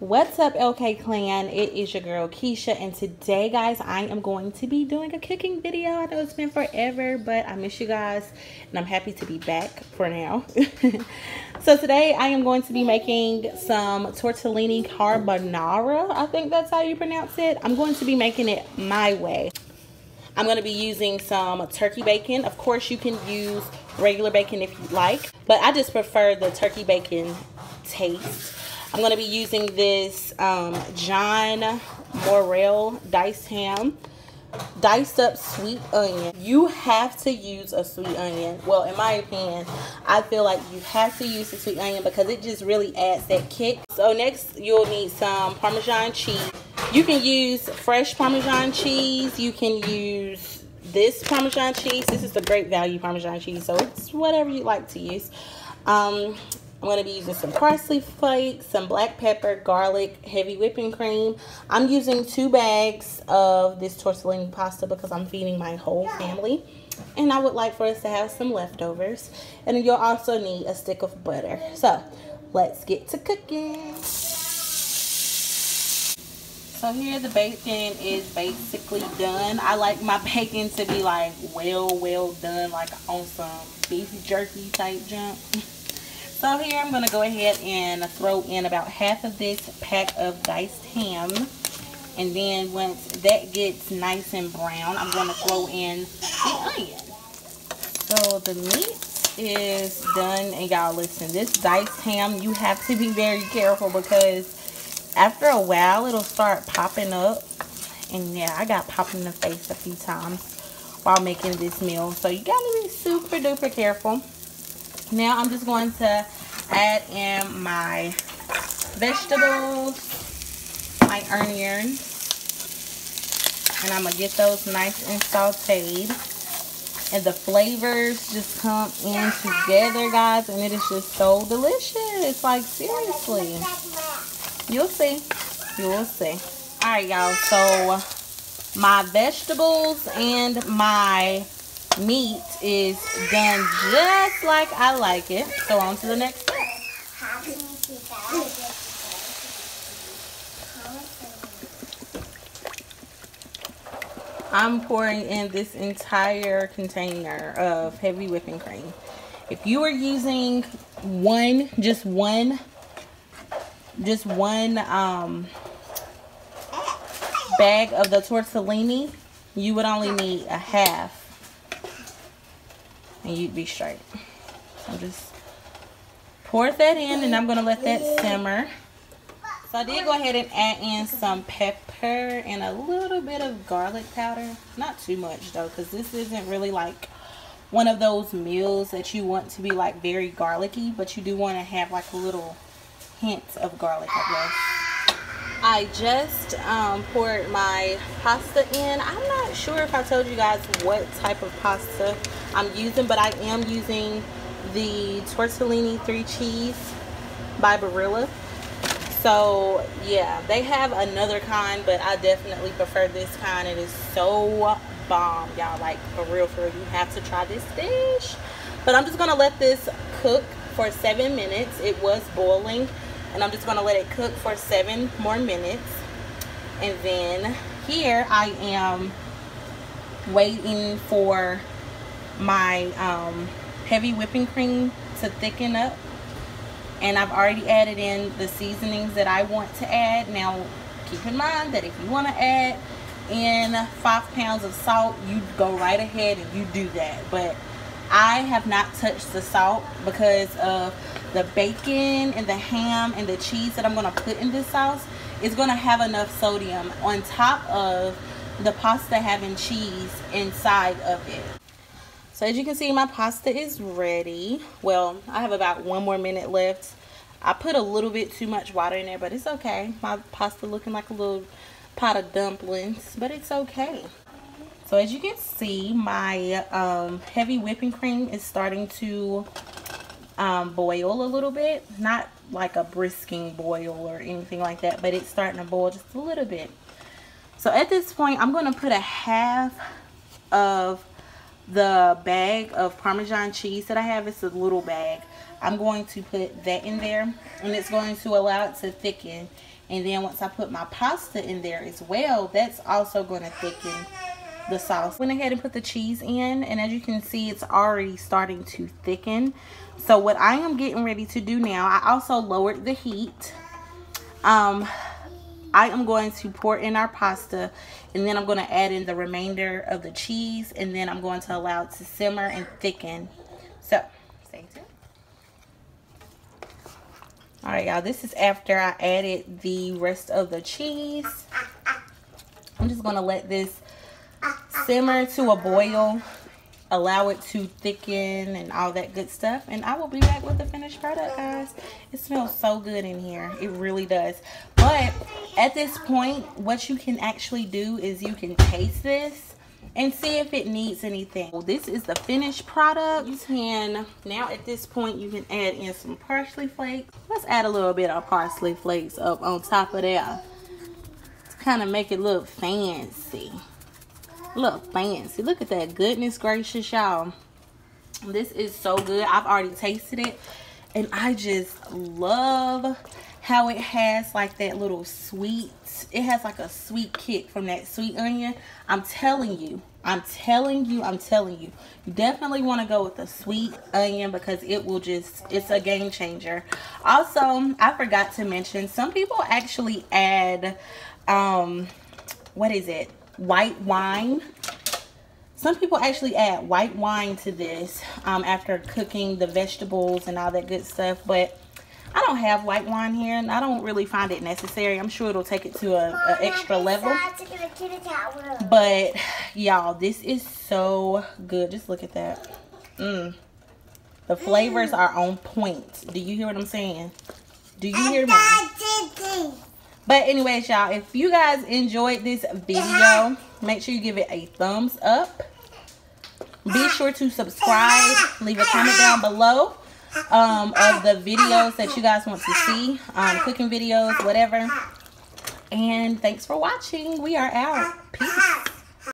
What's up, LK Clan? It is your girl Keisha, and today, guys, I am going to be doing a cooking video. I know it's been forever, but I miss you guys, and I'm happy to be back for now. So today, I am going to be making some Tortellini Carbonara. I think that's how you pronounce it. I'm going to be making it my way. I'm going to be using some turkey bacon. Of course, you can use regular bacon if you like, but I just prefer the turkey bacon taste. I'm going to be using this John Morrell diced ham, diced up sweet onion. You have to use a sweet onion. Well, in my opinion, I feel like you have to use the sweet onion because it just really adds that kick. So next, you'll need some Parmesan cheese. You can use fresh Parmesan cheese. You can use this Parmesan cheese. This is the great value Parmesan cheese, so it's whatever you like to use. I'm going to be using some parsley flakes, some black pepper, garlic, heavy whipping cream. I'm using 2 bags of this tortellini pasta because I'm feeding my whole family. And I would like for us to have some leftovers. And you'll also need a stick of butter. So, let's get to cooking. So here the bacon is basically done. I like my bacon to be like well done, like on some beef jerky type junk. So here I'm going to go ahead and throw in about half of this pack of diced ham. And then once that gets nice and brown, I'm going to throw in the onion. So the meat is done. And y'all listen, this diced ham, you have to be very careful because after a while it'll start popping up. And yeah, I got popped in the face a few times while making this meal. So you got to be super duper careful. Now I'm just going to add in my vegetables, my onions, and I'm going to get those nice and sauteed. And the flavors just come in together, guys, and it is just so delicious. Like, seriously. You'll see. You will see. Alright, y'all. So, my vegetables and my meat is done just like I like it. So on to the next step. I'm pouring in this entire container of heavy whipping cream. If you are using just one bag of the tortellini, you would only need a half. And you'd be straight. So just pour that in, and I'm going to let that simmer. So I did go ahead and add in some pepper and a little bit of garlic powder. Not too much though, because this isn't really like one of those meals that you want to be like very garlicky, but you do want to have like a little hint of garlic, I guess. I just poured my pasta in. I'm not sure if I told you guys what type of pasta I'm using, but I am using the Tortellini 3 Cheese by Barilla. So yeah, they have another kind, but I definitely prefer this kind. It is so bomb, y'all. Like, for real, you have to try this dish. But I'm just gonna let this cook for 7 minutes. It was boiling, and I'm just going to let it cook for 7 more minutes. And then here I am waiting for my heavy whipping cream to thicken up. And I've already added in the seasonings that I want to add. Now, keep in mind that if you want to add in 5 pounds of salt, you go right ahead and you do that. But I have not touched the salt because of the bacon and the ham and the cheese that I'm going to put in this sauce. Is going to have enough sodium on top of the pasta having cheese inside of it. So as you can see, my pasta is ready. Well, I have about 1 more minute left. I put a little bit too much water in there, but it's okay. My pasta looking like a little pot of dumplings, but it's okay. So as you can see, my heavy whipping cream is starting to boil a little bit. Not like a brisking boil or anything like that, but it's starting to boil just a little bit. So at this point, I'm going to put a half of the bag of Parmesan cheese that I have. It's a little bag. I'm going to put that in there, and it's going to allow it to thicken. And then once I put my pasta in there as well, that's also going to thicken the sauce. Went ahead and put the cheese in, and as you can see, it's already starting to thicken. So what I am getting ready to do now, I also lowered the heat. I am going to pour in our pasta, and then I'm going to add in the remainder of the cheese, and then I'm going to allow it to simmer and thicken. So stay tuned. All right, y'all, this is after I added the rest of the cheese. I'm just going to let this simmer to a boil, allow it to thicken and all that good stuff, and I will be back with the finished product, guys. It smells so good in here. It really does. But at this point, what you can actually do is you can taste this and see if it needs anything. Well, this is the finished product. You can, now at this point, you can add in some parsley flakes. Let's add a little bit of parsley flakes up on top of that to kind of make it look fancy. Look fancy. Look at that. Goodness gracious, y'all. This is so good. I've already tasted it, and I just love how it has like that little sweet, it has like a sweet kick from that sweet onion. I'm telling you, you definitely want to go with the sweet onion, because it will just, it's a game changer. Also, I forgot to mention, some people actually add what is it, white wine. Some people actually add white wine to this after cooking the vegetables and all that good stuff, but I don't have white wine here, and I don't really find it necessary. I'm sure it'll take it to an extra level. But y'all, this is so good. Just look at that. The flavors are on point. Do you hear what I'm saying? Do you hear me? But anyways, y'all, if you guys enjoyed this video, make sure you give it a thumbs up. Be sure to subscribe. Leave a comment down below of the videos that you guys want to see, cooking videos, whatever. And thanks for watching. We are out. Peace.